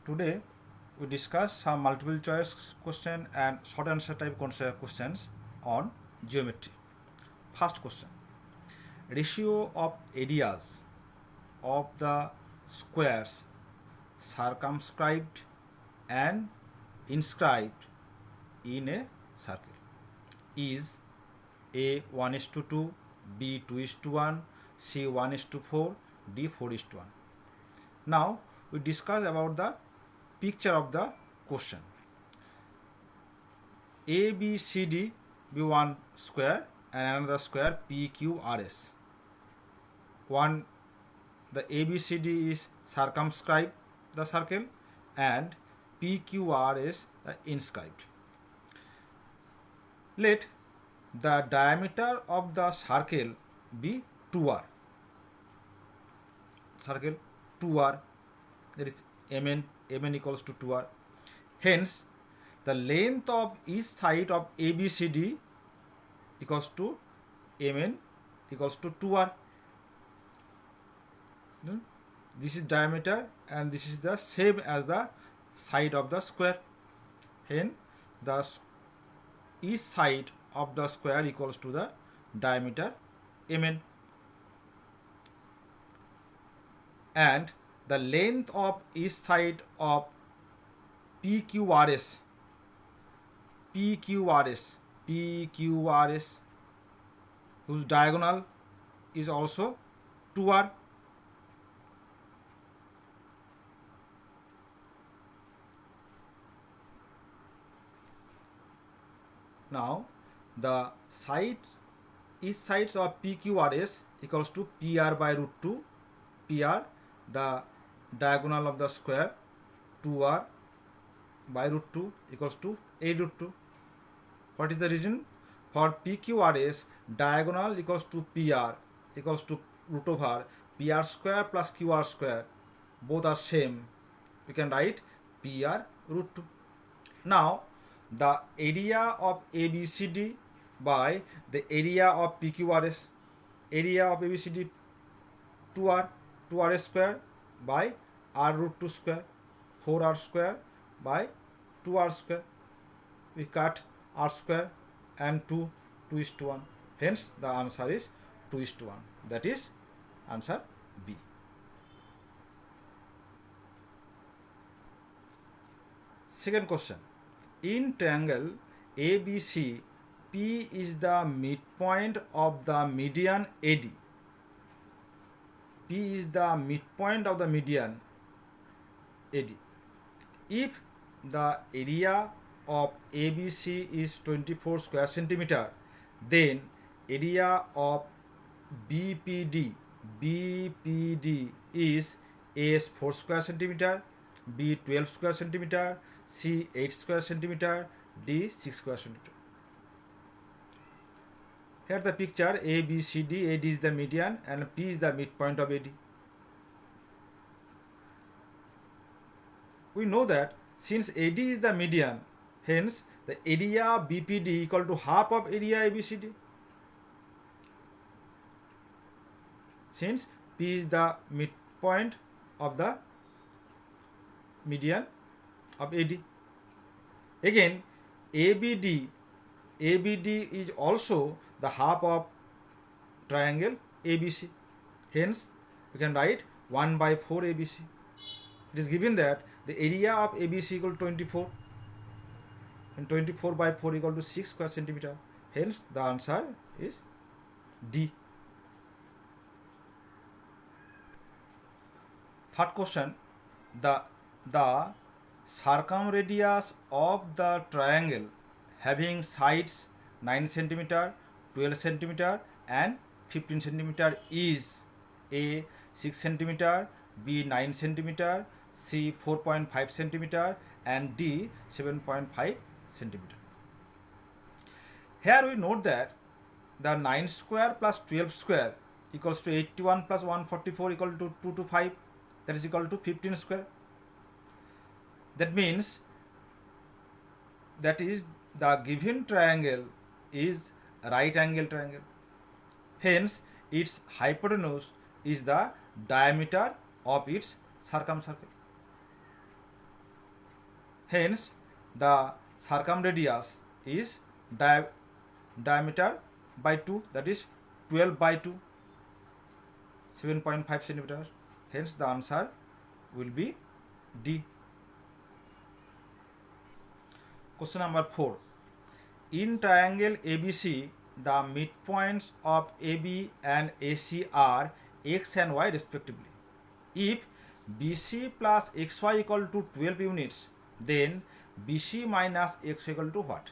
Today we discuss some multiple choice question and short answer type questions on geometry. First question: ratio of areas of the squares circumscribed and inscribed in a circle is A 1 is to 2, B 2 is to 1, C 1 is to 4, D 4 is to 1. Now we discuss about the picture of the question. A B C D be one square and another square P Q R S. One, the A B C D is circumscribed the circle and P Q R is inscribed. Let the diameter of the circle be 2r. Circle 2r, that is mn equals to 2r. Hence, the length of each side of ABCD equals to mn equals to 2r. This is diameter and this is the same as the side of the square. Hence, the each side of the square equals to the diameter mn, and the length of each side of PQRS whose diagonal is also 2r. Now the each sides of PQRS equals to PR by root 2. PR, the diagonal of the square, 2r by root 2 equals to a root 2. What is the reason? For PQRS, diagonal equals to PR equals to root over PR square plus QR square. Both are same. We can write PR root 2. Now the area of ABCD by the area of PQRS. Area of ABCD 2r square by r root 2 square, 4r square by 2r square. We cut r square and 2 is to 1. Hence the answer is 2 is to 1. That is answer B. Second question. In triangle ABC, P is the midpoint of the median AD. P is the midpoint of the median AD. If the area of ABC is 24 square centimeter, then area of BPD is A 4 square centimeter, B 12 square centimeter, C 8 square centimeter, D 6 square centimeter. Here the picture ABCD, AD is the median and P is the midpoint of AD. We know that since AD is the median, hence the area BPD equal to half of area ABCD. Since P is the midpoint of the median of AD. Again, ABD is also the half of triangle ABC. Hence, we can write 1 by 4 ABC. It is given that the area of ABC equal to 24 and 24 by 4 equal to 6 square centimeter. Hence, the answer is D. Third question. The circumradius of the triangle having sides 9 centimeter, 12 centimeter and 15 centimeter is A 6 centimeter, B 9 centimeter, C 4.5 centimeter and D 7.5 centimeter. Here we note that the 9 square plus 12 square equals to 81 plus 144 equal to 225, that is equal to 15 square. That means that is the given triangle is a right angle triangle. Hence, its hypotenuse is the diameter of its circumcircle. Hence, the circumradius is diameter by 2, that is 12 by 2, 7.5 centimeter. Hence, the answer will be D. Question number 4. In triangle ABC, the midpoints of AB and AC are x and y respectively. If BC plus xy equal to 12 units, then BC minus x equal to what?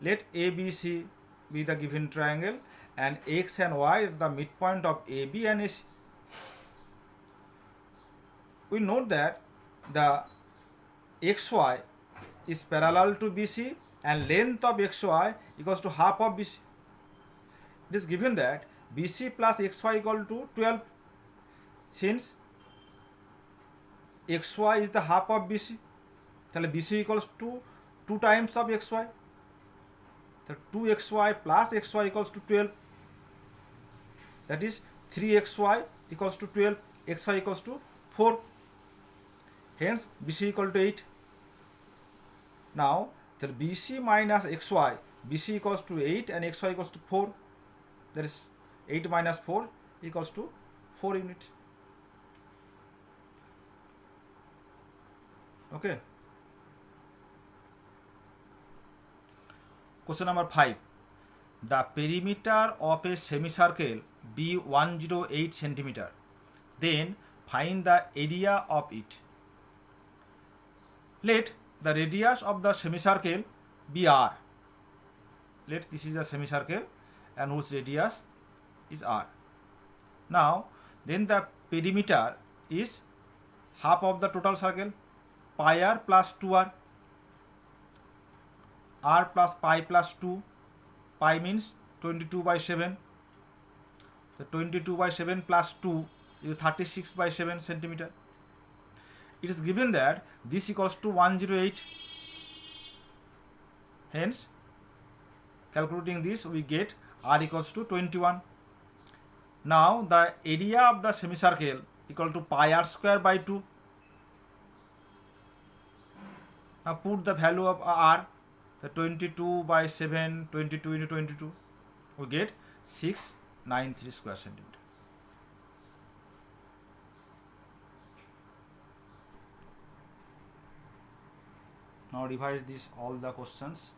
Let ABC be the given triangle and x and y is the midpoint of AB and AC. We note that the xy is parallel to BC and length of xy equals to half of BC. It is given that BC plus xy equal to 12. Since xy is the half of BC, তাহলে BC equals to 2 times of xy. So 2xy plus xy equals to 12. That is 3xy equals to 12. xy equals to 4. Hence BC equal to 8. Now the BC minus xy, BC equals to 8 and xy equals to 4. That is 8 minus 4 equals to 4 unit. Okay. Question number 5. The perimeter of a semicircle be 108 centimeter. Then find the area of it. Let the radius of the semicircle be r. Let this is a semicircle and whose radius is r. Now then the perimeter is half of the total circle, pi r plus 2r. R plus pi plus 2. Pi means 22 by 7. So 22 by 7 plus 2 is 36 by 7 centimeter. It is given that this equals to 108. Hence, calculating this, we get r equals to 21. Now the area of the semicircle equal to pi r square by 2. Now put the value of r, the 22 by 7, 22 into 22, we get 693 square centimeter. Now revise this all the questions.